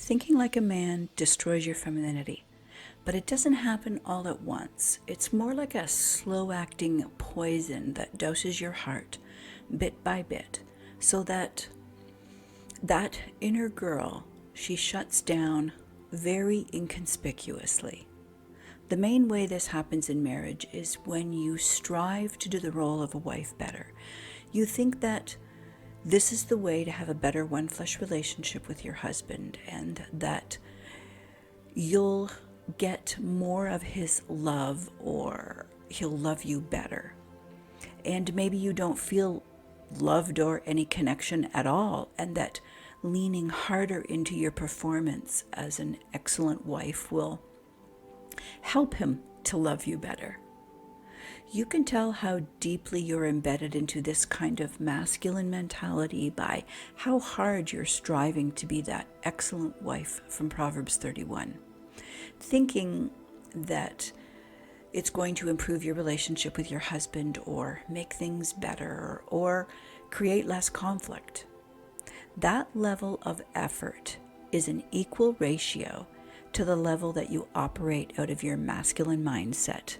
Thinking like a man destroys your femininity, but it doesn't happen all at once. It's more like a slow-acting poison that doses your heart bit by bit, so that inner girl, she shuts down very inconspicuously. The main way this happens in marriage is when you strive to do the role of a wife better. You think that this is the way to have a better one-flesh relationship with your husband, and that you'll get more of his love, or he'll love you better. And maybe you don't feel loved or any connection at all, and that leaning harder into your performance as an excellent wife will help him to love you better. You can tell how deeply you're embedded into this kind of masculine mentality by how hard you're striving to be that excellent wife from Proverbs 31, thinking that it's going to improve your relationship with your husband, or make things better, or create less conflict. That level of effort is an equal ratio to the level that you operate out of your masculine mindset.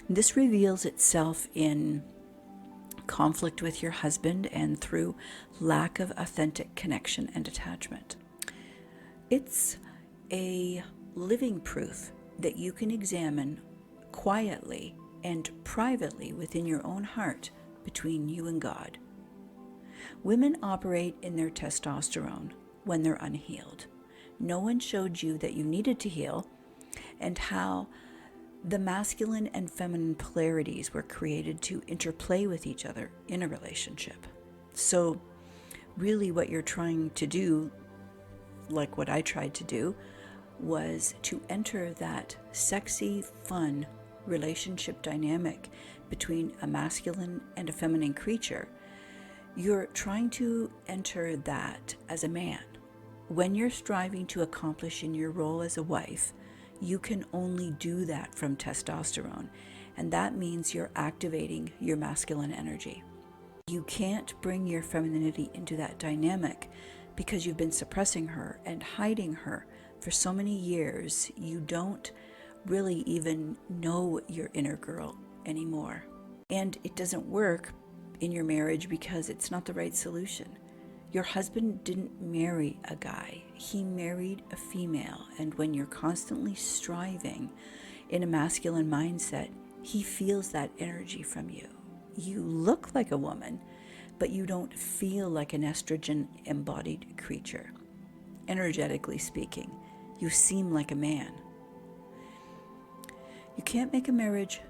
This reveals itself in conflict with your husband and through lack of authentic connection and attachment. It's a living proof that you can examine quietly and privately within your own heart between you and God. Women operate in their testosterone when they're unhealed. No one showed you that you needed to heal, and how the masculine and feminine polarities were created to interplay with each other in a relationship. So really what you're trying to do, like what I tried to do, was to enter that sexy, fun relationship dynamic between a masculine and a feminine creature. You're trying to enter that as a man. When you're striving to accomplish in your role as a wife, you can only do that from testosterone, and that means you're activating your masculine energy. You can't bring your femininity into that dynamic because you've been suppressing her and hiding her for so many years. You don't really even know your inner girl anymore. And it doesn't work in your marriage because it's not the right solution. Your husband didn't marry a guy, he married a female, and when you're constantly striving in a masculine mindset, he feels that energy from you. You look like a woman, but you don't feel like an estrogen-embodied creature. Energetically speaking, you seem like a man. You can't make a marriage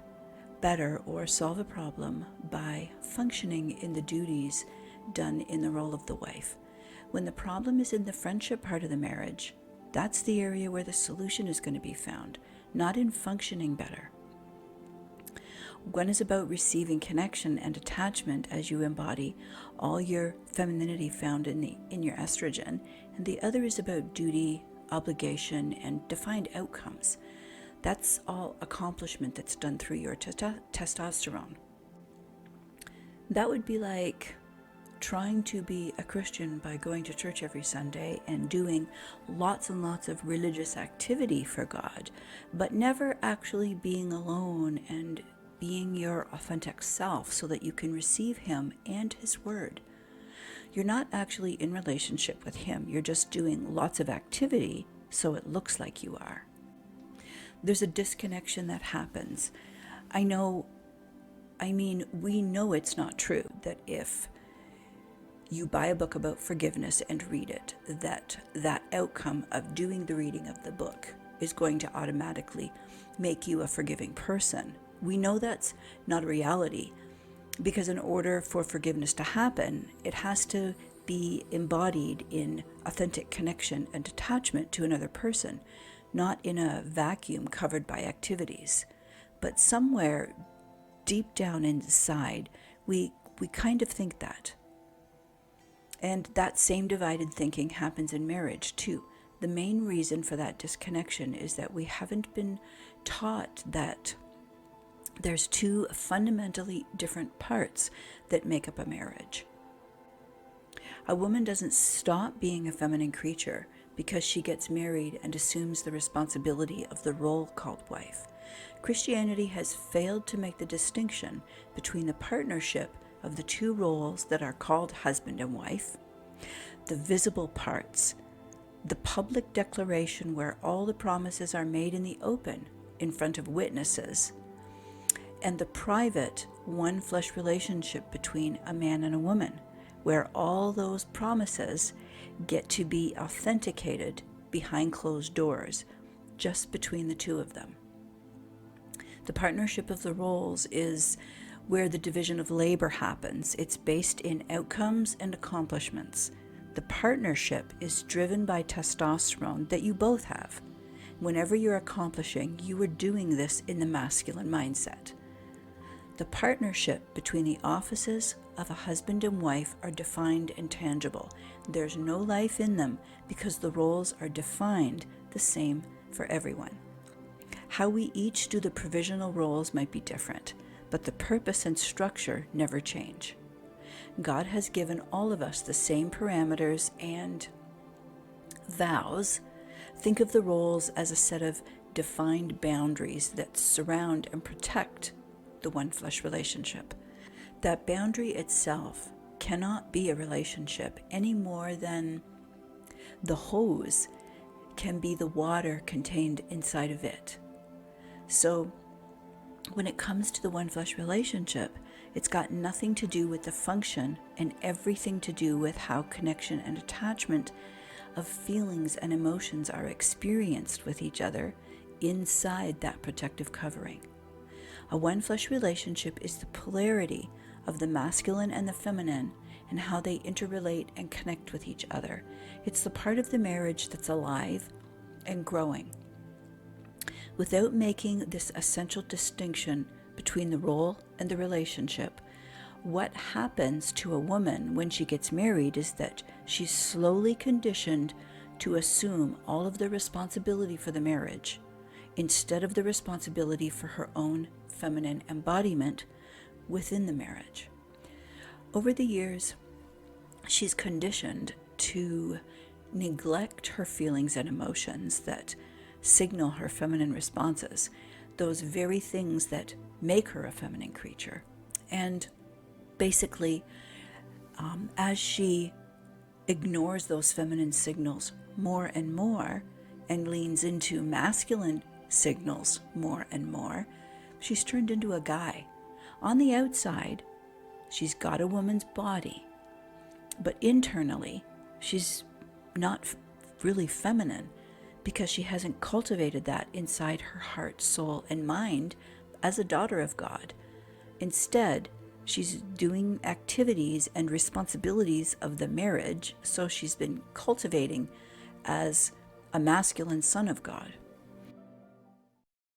better or solve a problem by functioning in the duties done in the role of the wife. When the problem is in the friendship part of the marriage, that's the area where the solution is going to be found, not in functioning better. One is about receiving connection and attachment as you embody all your femininity found in your estrogen, and the other is about duty, obligation, and defined outcomes. That's all accomplishment that's done through your testosterone. That would be like trying to be a Christian by going to church every Sunday and doing lots and lots of religious activity for God, but never actually being alone and being your authentic self so that you can receive Him and His Word. You're not actually in relationship with Him. You're just doing lots of activity so it looks like you are. There's a disconnection that happens. We know it's not true that if you buy a book about forgiveness and read it, that outcome of doing the reading of the book is going to automatically make you a forgiving person. We know that's not a reality, because in order for forgiveness to happen, it has to be embodied in authentic connection and attachment to another person, not in a vacuum covered by activities. But somewhere deep down inside, we kind of think that. And that same divided thinking happens in marriage too. The main reason for that disconnection is that we haven't been taught that there's two fundamentally different parts that make up a marriage. A woman doesn't stop being a feminine creature because she gets married and assumes the responsibility of the role called wife. Christianity has failed to make the distinction between the partnership of the two roles that are called husband and wife, the visible parts, the public declaration where all the promises are made in the open in front of witnesses, and the private one flesh relationship between a man and a woman, where all those promises get to be authenticated behind closed doors, just between the two of them. The partnership of the roles is where the division of labor happens. It's based in outcomes and accomplishments. The partnership is driven by testosterone that you both have. Whenever you're accomplishing, you are doing this in the masculine mindset. The partnership between the offices of a husband and wife are defined and tangible. There's no life in them because the roles are defined the same for everyone. How we each do the provisional roles might be different, but the purpose and structure never change. God has given all of us the same parameters and vows. Think of the roles as a set of defined boundaries that surround and protect the one flesh relationship. That boundary itself cannot be a relationship any more than the hose can be the water contained inside of it. So when it comes to the one flesh relationship, it's got nothing to do with the function and everything to do with how connection and attachment of feelings and emotions are experienced with each other inside that protective covering. A one flesh relationship is the polarity of the masculine and the feminine and how they interrelate and connect with each other. It's the part of the marriage that's alive and growing. Without making this essential distinction between the role and the relationship, what happens to a woman when she gets married is that she's slowly conditioned to assume all of the responsibility for the marriage instead of the responsibility for her own feminine embodiment within the marriage. Over the years, she's conditioned to neglect her feelings and emotions that signal her feminine responses, those very things that make her a feminine creature. And basically, as she ignores those feminine signals more and more and leans into masculine signals more and more, she's turned into a guy. On the outside, she's got a woman's body, but internally, she's not really feminine because she hasn't cultivated that inside her heart, soul, and mind as a daughter of God. Instead, she's doing activities and responsibilities of the marriage, so she's been cultivating as a masculine son of God.